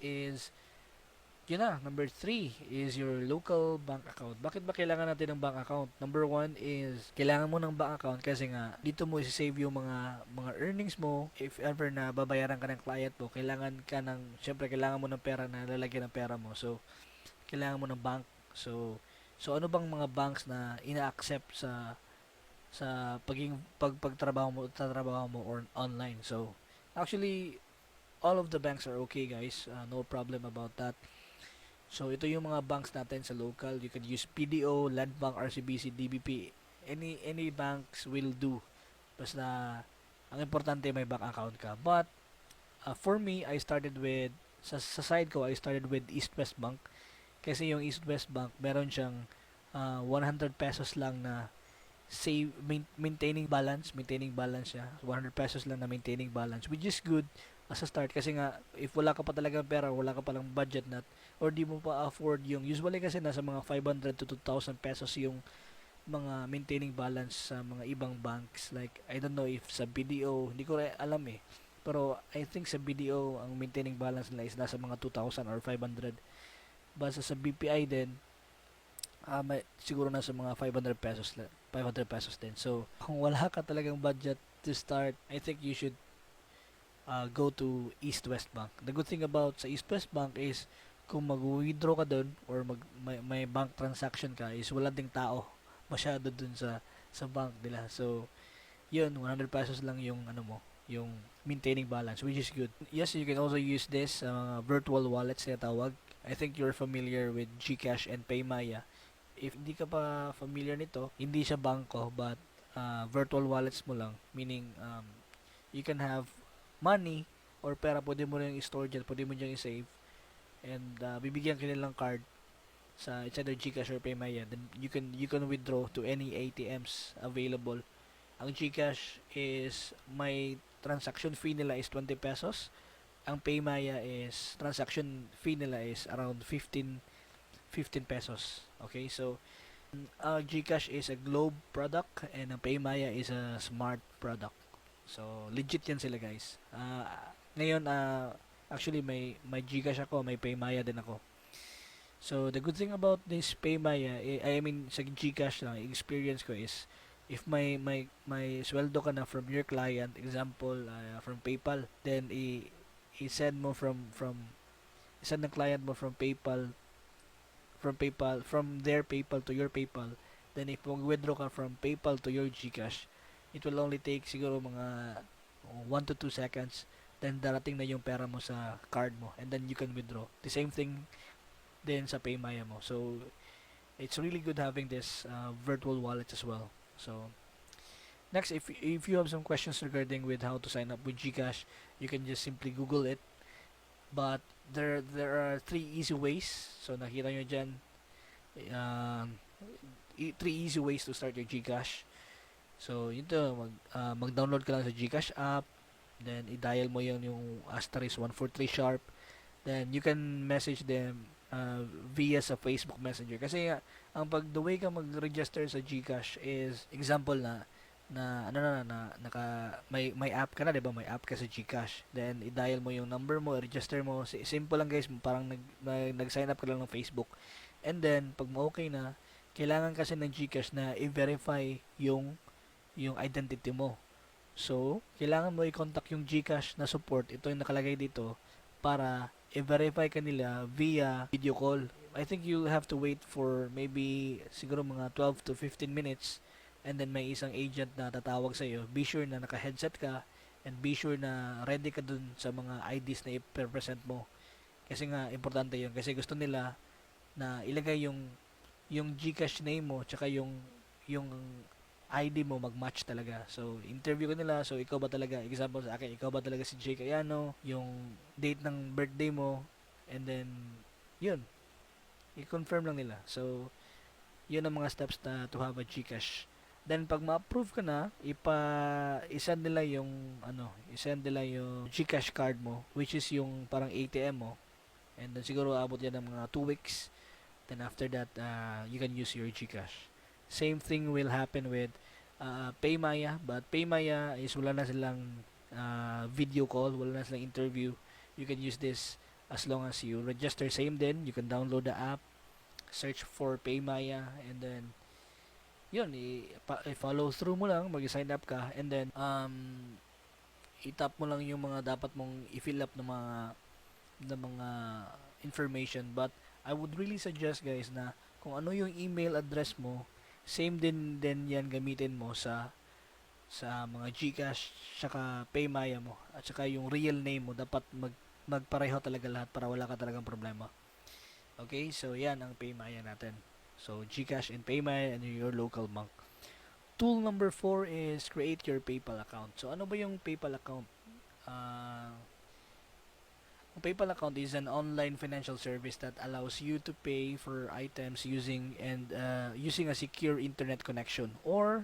is, yun na, number 3 is your local bank account. Bakit ba kailangan natin ng bank account? Number 1 is, kailangan mo ng bank account kasi nga, dito mo isi-save yung mga earnings mo. If ever na babayaran ka ng client mo, kailangan ka ng, syempre, kailangan mo ng pera na lalagyan ng pera mo. So, kailangan mo ng bank. So ano bang mga banks na ina-accept sa pagtrabaho mo, tatrabaho mo or online? So, actually, all of the banks are okay, guys. No problem about that. So, ito yung mga banks natin sa local. You can use PDO, Land Bank, RCBC, DBP. Any banks will do. Basta, ang importante may bank account ka. But, for me, I started with, sa side ko, I started with East West Bank. Kasi yung East West Bank, meron siyang 100 pesos lang na maintaining balance siya. 100 pesos lang na maintaining balance, which is good as a start kasi nga if wala ka pa talaga pera, wala ka pa lang budget na or di mo pa afford yung usually kasi nasa mga 500 to 2,000 pesos yung mga maintaining balance sa mga ibang banks, like I don't know if sa BDO, hindi ko alam eh, pero I think sa BDO ang maintaining balance nila is nasa mga 2,000 or 500. Basta sa BPI din, siguro nasa mga 500 pesos 500 pesos din. So, kung wala ka talagang budget to start, I think you should go to East West Bank. The good thing about sa East West Bank is kung mag-withdraw ka doon or may bank transaction ka is wala ding tao masyado dun sa bank nila. So, yun, 100 pesos lang yung ano mo, yung maintaining balance, which is good. Yes, you can also use this virtual wallets na tawag. I think you're familiar with GCash and Paymaya. If hindi ka pa familiar nito, hindi siya bangko but virtual wallets mo lang, meaning you can have money or pera, pwede mo rin i-store dyan, pwede mo dyan i-save and bibigyan ka nilang card sa it's either GCash or Paymaya, then you can withdraw to any ATMs available. Ang GCash is may transaction fee nila is 20 pesos. Ang Paymaya is transaction fee nila is around 15 pesos. Okay, so GCash is a Globe product and ang Paymaya is a Smart product. So legit yan sila, guys. Ngayon actually may GCash ako, may Paymaya din ako. So the good thing about this Paymaya, I mean sa GCash lang, experience ko is if may sweldo ka na from your client, example from PayPal, then i-send mo from send ng client mo from their PayPal to your PayPal, then if mag-withdraw ka from PayPal to your GCash, it will only take siguro mga 1 to 2 seconds, then darating na yung pera mo sa card mo and then you can withdraw. The same thing din sa Paymaya mo. So it's really good having this virtual wallets as well. So next, if you have some questions regarding with how to sign up with GCash, you can just simply Google it. But there are three easy ways. So nakita nyo dyan, um, three easy ways to start your GCash. So yun to, mag-download ka lang sa GCash app, then i-dial mo yung asterisk 143 sharp, then you can message them via sa Facebook Messenger. Kasi ang the way ka mag-register sa GCash is example may app ka na, 'di ba? May app ka sa GCash. Then i-dial mo yung number mo, i-register mo. Simple lang, guys, parang nag-sign up ka lang ng Facebook. And then pag okay na, kailangan kasi ng GCash na i-verify yung identity mo. So, kailangan mo i-contact yung GCash na support. Ito yung nakalagay dito para i-verify ka nila via video call. I think you have to wait for maybe siguro mga 12 to 15 minutes and then may isang agent na tatawag sa iyo. Be sure na naka-headset ka and be sure na ready ka dun sa mga IDs na i-present mo. Kasi nga importante 'yun kasi gusto nila na ilagay yung GCash name mo tsaka yung ID mo mag-match talaga. So, interview ko nila. So, ikaw ba talaga, example sa akin, ikaw ba talaga si Jake Ayano, yung date ng birthday mo, and then, yun, i-confirm lang nila. So, yun ang mga steps na to have a GCash. Then, pag ma-approve ka na, i-send nila yung GCash card mo, which is yung parang ATM mo. And then, siguro abot yan ng mga 2 weeks. Then, after that, you can use your GCash. Same thing will happen with Paymaya, but Paymaya is wala na silang video call, wala na silang interview. You can use this As long as you register same din, you can download the app, search for Paymaya, and then yun, i-follow through mo lang, mag-sign up ka, and then i-tap mo lang yung mga dapat mong i-fill up ng mga information. But I would really suggest guys na kung ano yung email address mo, same din yan gamitin mo sa mga GCash saka Paymaya mo, at saka yung real name mo dapat magpareho talaga lahat para wala ka talagang problema. Okay, so yan ang Paymaya natin. So GCash and Paymaya and your local bank. Tool number 4 is create your PayPal account. So ano ba yung PayPal account? Ang PayPal account is an online financial service that allows you to pay for items using a secure internet connection. Or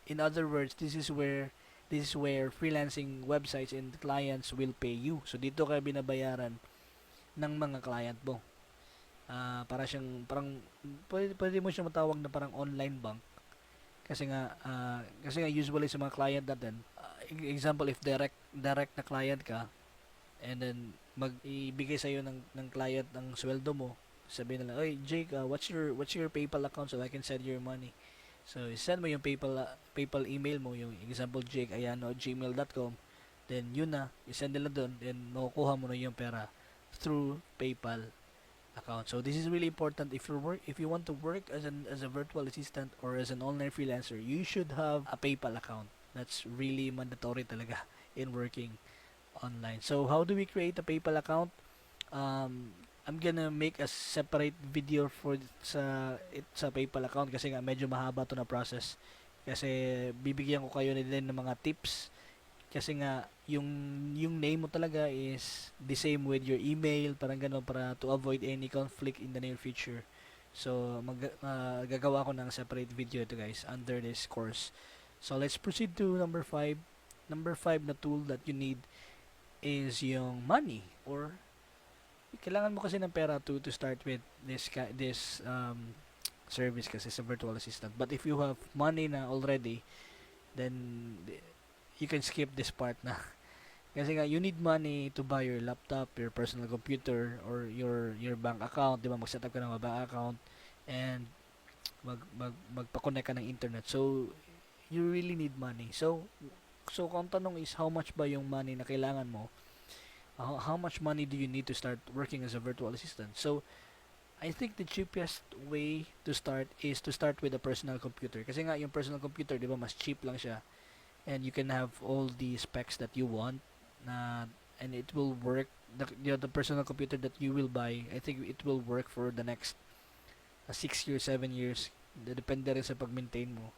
in other words, this is where freelancing websites and clients will pay you. So dito ka binabayaran ng mga client mo. Parang pwede mo siya matawag na parang online bank kasi nga usually sa mga client natin, example, if direct na client ka, and then ibigay sa iyo ng client ng sweldo mo, sabihin nila, "Oy, Jake, what's your PayPal account so I can send your money?" So, send mo yung PayPal email mo, yung example jakeayano@gmail.com, then yun na, i-send nila doon, then makukuha mo na yung pera through PayPal account. So this is really important if you want to work as a virtual assistant or as an online freelancer, you should have a PayPal account. That's really mandatory talaga in working online. So how do we create a PayPal account? I'm gonna make a separate video sa PayPal account kasi nga medyo mahaba to na process. Kasi bibigyan ko kayo din ng mga tips kasi nga yung name mo talaga is the same with your email, parang gano'n, para to avoid any conflict in the near future. So gagawa ko ng separate video ito guys under this course. So let's proceed to number 5. Number 5 na tool that you need is yung money, or kailangan mo kasi ng pera to start with this service kasi sa virtual assistant. But if you have money na already, then you can skip this part na. Kasi nga, you need money to buy your laptop, your personal computer, or your bank account, di ba? Mag-set up ka ng bank account, and magpa-connect ka ng internet. So, you really need money. So kung tanong is, how much ba yung money na kailangan mo? How much money do you need to start working as a virtual assistant? So, I think the cheapest way to start is to start with a personal computer. Kasi nga, yung personal computer, di ba, mas cheap lang siya. And you can have all the specs that you want, and it will work. The personal computer that you will buy, I think it will work for the next 6 years, 7 years. Depende rin sa pag-maintain mo.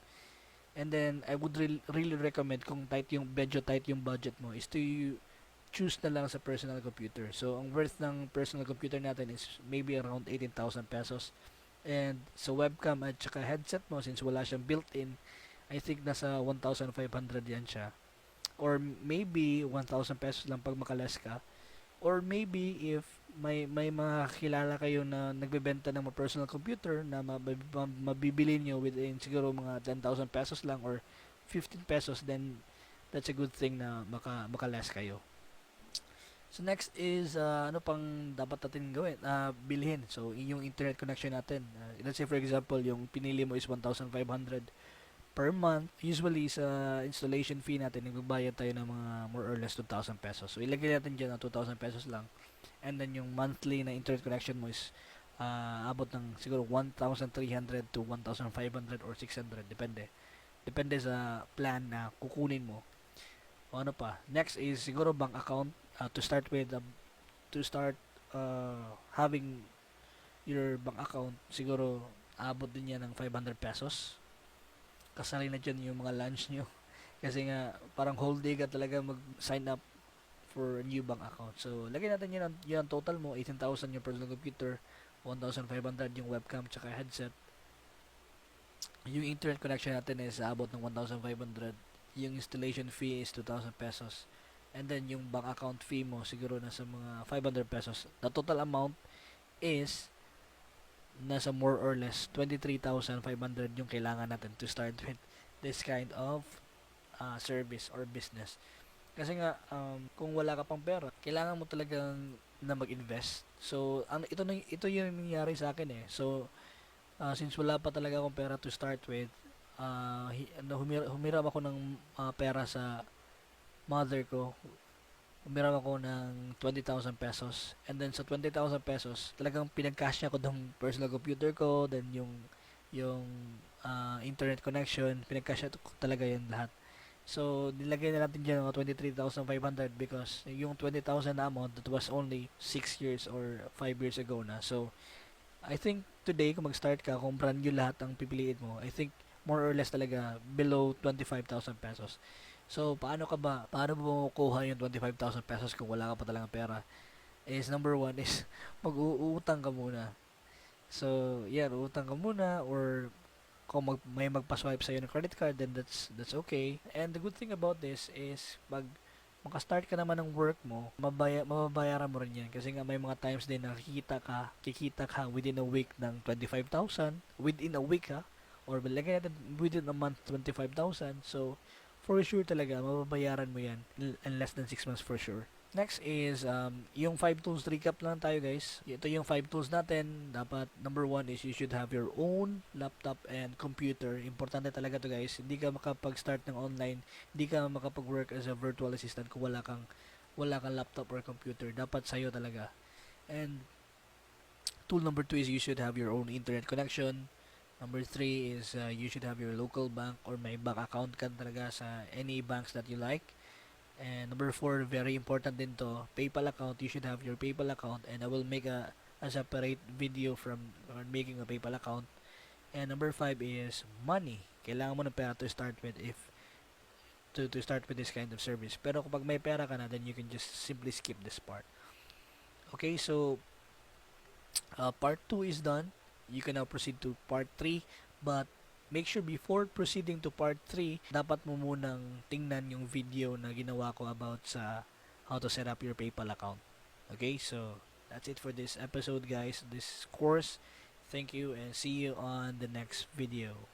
And then I would really recommend, kung medyo tight yung budget mo, is to choose na lang sa personal computer. So ang worth ng personal computer natin is maybe around 18,000 pesos. And sa webcam at saka headset mo, since wala siyang built-in, I think nasa 1,500 yan siya. Or maybe 1,000 pesos lang pag makalas ka. Or maybe if may mga kilala kayo na nagbebenta ng mga personal computer na mabibili nyo within siguro mga 10,000 pesos lang or 15 pesos, then that's a good thing na makalas kayo. So next is ano pang dapat natin gawin? Bilhin. So yung internet connection natin. Let's say for example, yung pinili mo is 1,500 per month. Usually sa installation fee natin, nagbabayad tayo ng mga more or less 2,000 pesos. So ilagay natin dyan na 2,000 pesos lang. And then yung monthly na internet connection mo is abot ng siguro 1,300 to 1,500 or 600. Depende sa plan na kukunin mo. O ano pa. Next is siguro bank account. To start having your bank account, siguro abot din yan ng 500 pesos. Kasali na dyan yung mga lunch nyo. Kasi nga, parang whole day ka talaga mag-sign up for a new bank account. So, lagay natin yun ang total mo. 18,000 yung personal computer, 1,500 yung webcam tsaka headset. Yung internet connection natin is abot ng 1,500. Yung installation fee is 2,000 pesos. And then, yung bank account fee mo, siguro nasa mga 500 pesos. The total amount is nasa more or less 23,500 yung kailangan natin to start with this kind of service or business. Kasi nga, kung wala ka pang pera, kailangan mo talagang na mag-invest. So, ito yung nangyari sa akin eh. So, since wala pa talaga akong pera to start with, humiram ako ng pera sa mother ko. Humiram ako ng 20,000 pesos. And then sa 20,000 pesos, talagang pinag-cash niya ko ng personal computer ko, then yung internet connection, pinag-cash niya ko talaga yun lahat. So, nilagay na natin dyan mga 23,500 because yung 20,000 na amount, that was only 6 years or 5 years ago na. So, I think today, kung mag-start ka, kung brand new lahat ang pipiliin mo, I think more or less talaga below 25,000 pesos. So, paano mo kuha yung 25,000 pesos kung wala ka pa talagang pera? Is number one is mag-uutang ka muna. So, yeah, uutang ka muna or kung may magpa-swipe sa'yo ng credit card, then that's okay. And the good thing about this is pag maka-start ka naman ng work mo, mababayaran mo rin yan. Kasi nga may mga times din na kikita ka within a week ng 25,000, within a week ha, or lagay natin within a month 25,000. So, for sure talaga, mababayaran mo yan in less than 6 months for sure. Next is, yung 5 tools recap lang tayo guys. Ito yung 5 tools natin. Dapat, number 1 is you should have your own laptop and computer. Importante talaga to guys. Hindi ka makapag-start ng online, hindi ka makapag-work as a virtual assistant kung wala kang laptop or computer. Dapat sa'yo talaga. And, tool number 2 is you should have your own internet connection. Number 3 is you should have your local bank or may bank account ka talaga sa any banks that you like. And number 4, very important din to, PayPal account. You should have your PayPal account and I will make a separate video from making a PayPal account. And number 5 is money. Kailangan mo ng pera to start with to start with this kind of service. Pero kapag may pera ka na, then you can just simply skip this part. Okay, so part 2 is done. You can now proceed to part 3, but make sure before proceeding to part 3, dapat mo munang tingnan yung video na ginawa ko about sa how to set up your PayPal account. Okay, so that's it for this episode guys, this course. Thank you and see you on the next video.